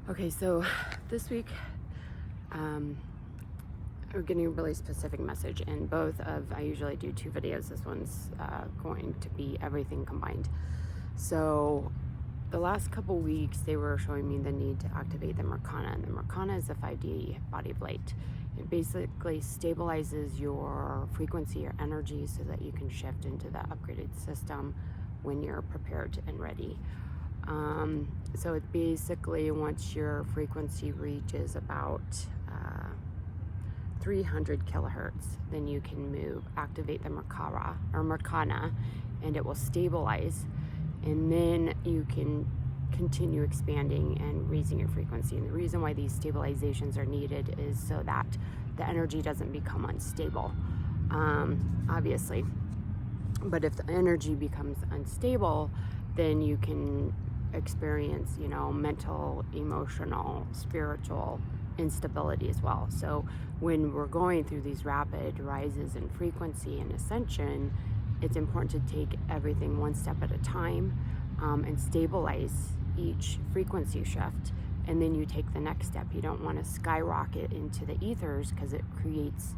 Okay, so this week we're getting a really specific message, and I usually do 2 videos. This one's going to be everything combined. So the last couple weeks they were showing me the need to activate the Mercana, and the Mercana is a 5D body of light. It basically stabilizes your frequency or energy so that you can shift into the upgraded system when you're prepared and ready. So it basically, once your frequency reaches about 300 kilohertz, then you can activate the Mercana, and it will stabilize, and then you can continue expanding and raising your frequency. And the reason why these stabilizations are needed is so that the energy doesn't become unstable, obviously. But if the energy becomes unstable, then you can experience, mental, emotional, spiritual instability as well. So when we're going through these rapid rises in frequency and ascension, it's important to take everything one step at a time, and stabilize each frequency shift, and then you take the next step. You don't want to skyrocket into the ethers, because it creates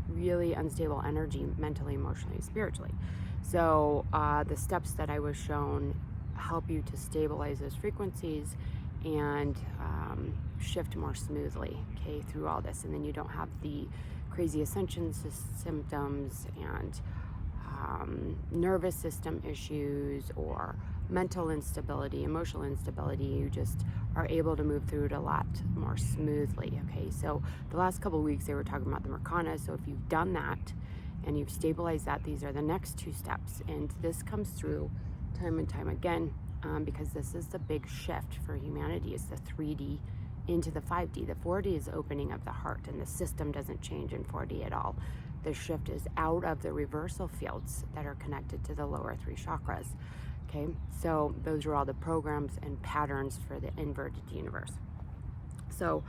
really unstable energy mentally, emotionally, spiritually. So the steps that I was shown help you to stabilize those frequencies and shift more smoothly, okay, through all this. And then you don't have the crazy ascension symptoms and nervous system issues or mental instability, emotional instability. You just are able to move through it a lot more smoothly, okay? So the last couple of weeks they were talking about the Mercana. So if you've done that and you've stabilized that, these are the next 2 steps. And this comes through time and time again, because this is the big shift for humanity. It's the 3D into the 5D. The 4D is opening of the heart, and the system doesn't change in 4D at all. The shift is out of the reversal fields that are connected to the lower 3 chakras. Okay, so those are all the programs and patterns for the inverted universe. So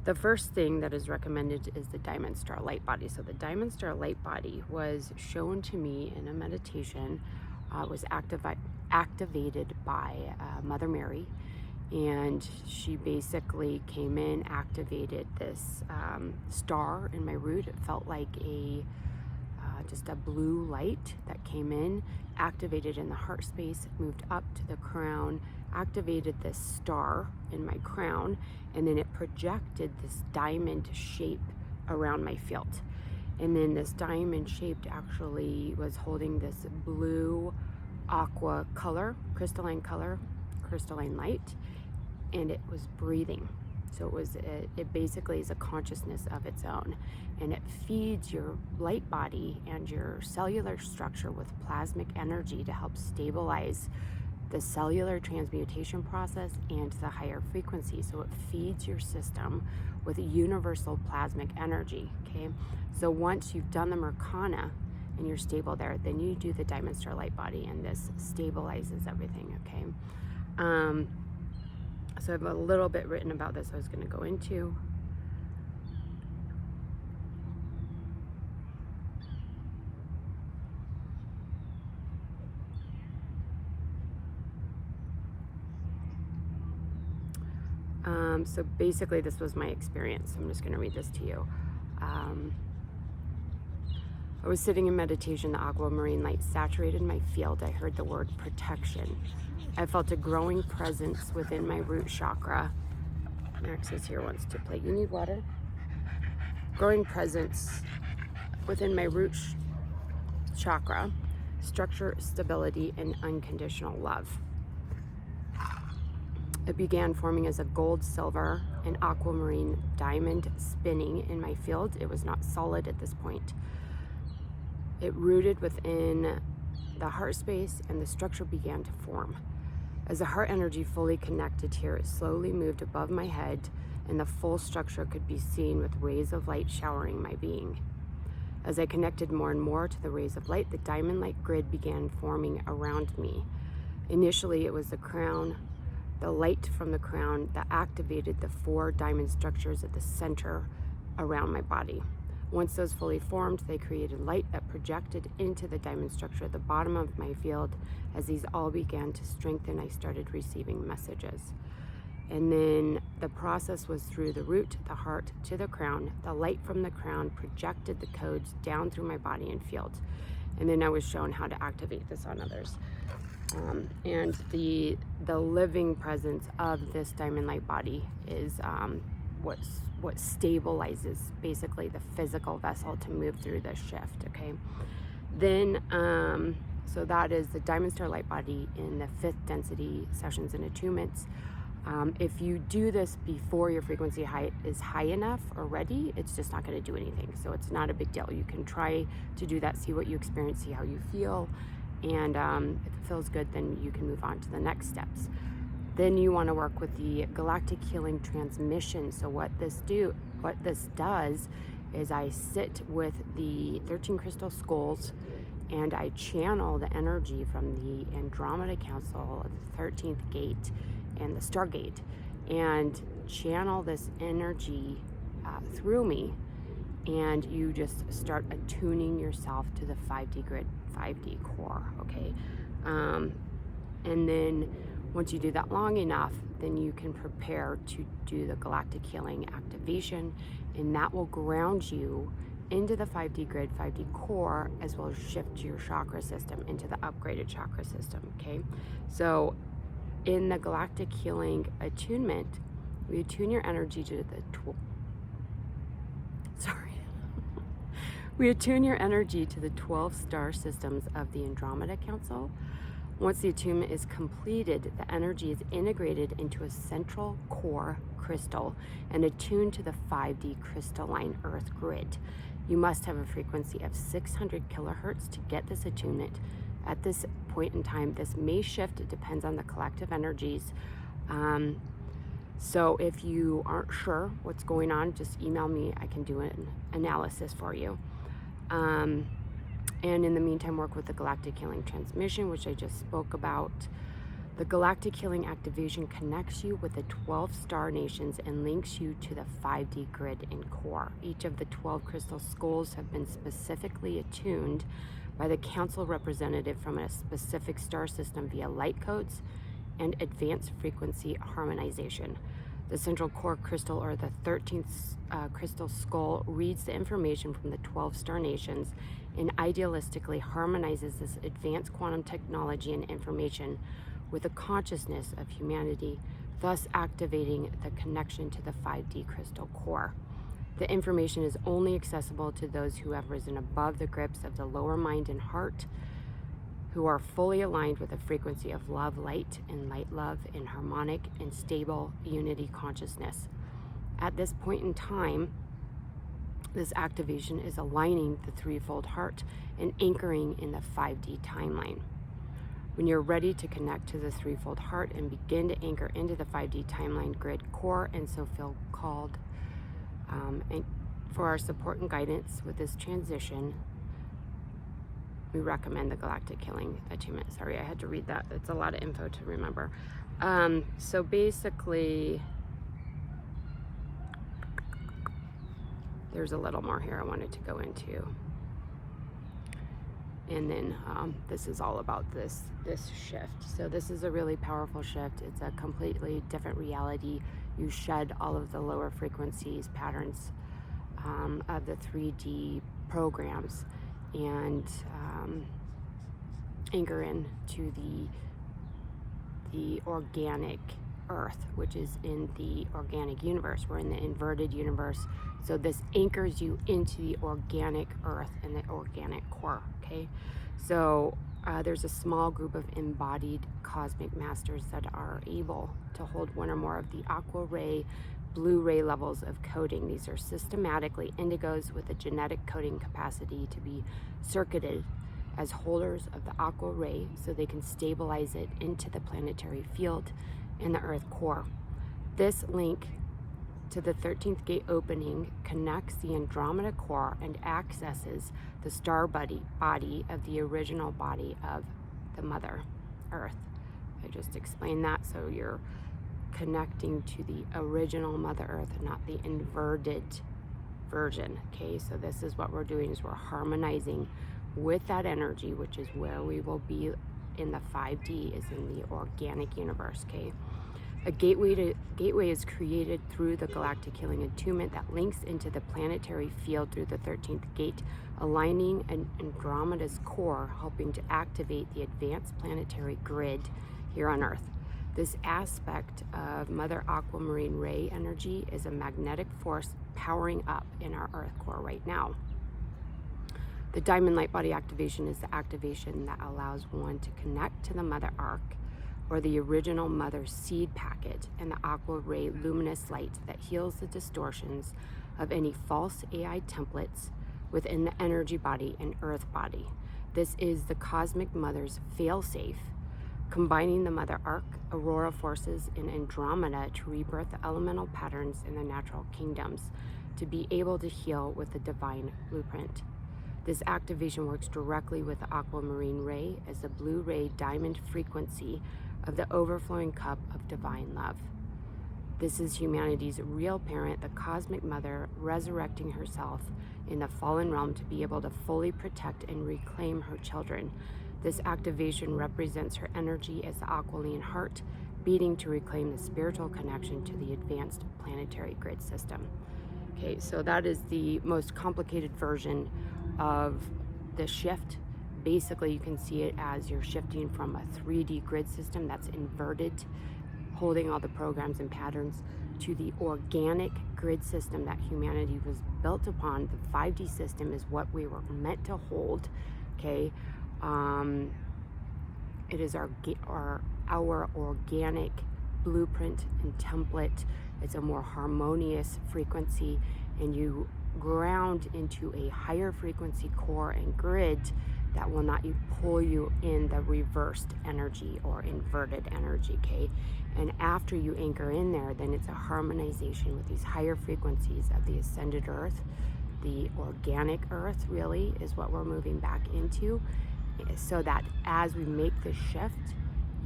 the first thing that is recommended is the Diamond Star Light Body. So the Diamond Star Light Body was shown to me in a meditation. Was activated by Mother Mary, and she basically came in, activated this star in my root. It felt like just a blue light that came in, activated in the heart space, moved up to the crown, activated this star in my crown, and then it projected this diamond shape around my field. And then this diamond shaped actually was holding this blue aqua color, crystalline light, and it was breathing. So it basically is a consciousness of its own, and it feeds your light body and your cellular structure with plasmic energy to help stabilize the cellular transmutation process and the higher frequency. So it feeds your system with universal plasmic energy, okay? So once you've done the Mercana and you're stable there, then you do the Diamond Star Light Body, and this stabilizes everything, okay? So I have a little bit written about this I was going to go into. So basically this was my experience. I'm just going to read this to you. I was sitting in meditation. The aquamarine light saturated my field. I heard the word protection. I felt a growing presence within my root chakra. Max is here, wants to play. You need water? Growing presence within my root chakra, structure, stability, and unconditional love. It began forming as a gold, silver, and aquamarine diamond spinning in my field. It was not solid at this point. It rooted within the heart space, and the structure began to form. As the heart energy fully connected here, it slowly moved above my head, and the full structure could be seen with rays of light showering my being. As I connected more and more to the rays of light, the diamond-like grid began forming around me. Initially, it was the crown, the light from the crown that activated the 4 diamond structures at the center around my body. Once those fully formed, they created light that projected into the diamond structure at the bottom of my field. As these all began to strengthen, I started receiving messages. And then the process was through the root, the heart, to the crown. The light from the crown projected the codes down through my body and field. And then I was shown how to activate this on others. And the living presence of this diamond light body is what stabilizes basically the physical vessel to move through this shift. Okay, then so that is the diamond star light body in the 5th density sessions and attunements. If you do this before your frequency is high enough already, it's just not going to do anything. So it's not a big deal. You can try to do that, see what you experience, see how you feel. And if it feels good, then you can move on to the next steps. Then you want to work with the galactic healing transmission. So what this does is I sit with the 13 crystal skulls and I channel the energy from the Andromeda Council of the 13th gate and the Stargate, and channel this energy through me, and you just start attuning yourself to the 5D grid, 5D core. Okay, and then once you do that long enough, then you can prepare to do the galactic healing activation, and that will ground you into the 5D grid, 5D core, as well as shift your chakra system into the upgraded chakra system. Okay, so in the galactic healing attunement, we attune your energy to the we attune your energy to the 12 star systems of the Andromeda Council. Once the attunement is completed, the energy is integrated into a central core crystal and attuned to the 5D crystalline earth grid. You must have a frequency of 600 kilohertz to get this attunement. At this point in time, this may shift. It depends on the collective energies. So if you aren't sure what's going on, just email me. I can do an analysis for you. And in the meantime, work with the galactic healing transmission, which I just spoke about. The galactic healing activation connects you with the 12 star nations and links you to the 5D grid and core. Each of the 12 crystal skulls have been specifically attuned by the council representative from a specific star system via light codes and advanced frequency harmonization. The central core crystal, or the 13th crystal skull, reads the information from the 12 star nations and idealistically harmonizes this advanced quantum technology and information with the consciousness of humanity, thus activating the connection to the 5D crystal core. The information is only accessible to those who have risen above the grips of the lower mind and heart, who are fully aligned with the frequency of love, light, and light love in harmonic and stable unity consciousness. At this point in time, this activation is aligning the threefold heart and anchoring in the 5D timeline. When you're ready to connect to the threefold heart and begin to anchor into the 5D timeline grid core, and so feel called, and for our support and guidance with this transition, we recommend the galactic healing attunement. Sorry, I had to read that. It's a lot of info to remember. So basically, there's a little more here I wanted to go into. And then this is all about this shift. So this is a really powerful shift. It's a completely different reality. You shed all of the lower frequencies, patterns of the 3D programs, and anchor in to the organic earth, which is in the organic universe. We're in the inverted universe. So this anchors you into the organic earth and the organic core. Okay, so there's a small group of embodied cosmic masters that are able to hold one or more of the aqua ray, blue ray levels of coding. These are systematically indigos with a genetic coding capacity to be circuited as holders of the aqua ray so they can stabilize it into the planetary field and the earth core. This link to the 13th gate opening connects the Andromeda core and accesses the star body of the original body of the Mother Earth. I just explained that, so you're connecting to the original Mother Earth and not the inverted version. Okay, so this is what we're doing, is we're harmonizing with that energy, which is where we will be in the 5D, is in the organic universe. Okay, a gateway is created through the galactic healing attunement that links into the planetary field through the 13th gate, aligning Andromeda's core, helping to activate the advanced planetary grid here on Earth. This aspect of Mother Aquamarine Ray energy is a magnetic force powering up in our Earth core right now. The Diamond Light Body activation is the activation that allows one to connect to the Mother Arc, or the original Mother Seed packet, and the Aqua Ray luminous light that heals the distortions of any false AI templates within the energy body and Earth body. This is the Cosmic Mother's fail-safe, combining the Mother Arc, Aurora forces, and Andromeda to rebirth the elemental patterns in the natural kingdoms, to be able to heal with the divine blueprint. This activation works directly with the Aquamarine Ray as the blue ray diamond frequency of the overflowing cup of divine love. This is humanity's real parent, the Cosmic Mother, resurrecting herself in the fallen realm to be able to fully protect and reclaim her children. This activation represents her energy as the Aqualine heart, beating to reclaim the spiritual connection to the advanced planetary grid system. Okay, so that is the most complicated version of the shift. Basically, you can see it as you're shifting from a 3D grid system that's inverted, holding all the programs and patterns, to the organic grid system that humanity was built upon. The 5D system is what we were meant to hold. Okay, it is our organic blueprint and template. It's a more harmonious frequency, and you ground into a higher frequency core and grid that will not pull you in the reversed energy or inverted energy. Okay, and after you anchor in there, then it's a harmonization with these higher frequencies of the ascended Earth. The organic Earth really is what we're moving back into, so that as we make the shift,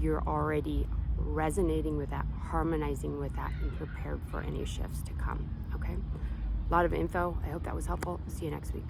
you're already resonating with that, harmonizing with that, and prepared for any shifts to come. Okay, a lot of info. I hope that was helpful. See you next week.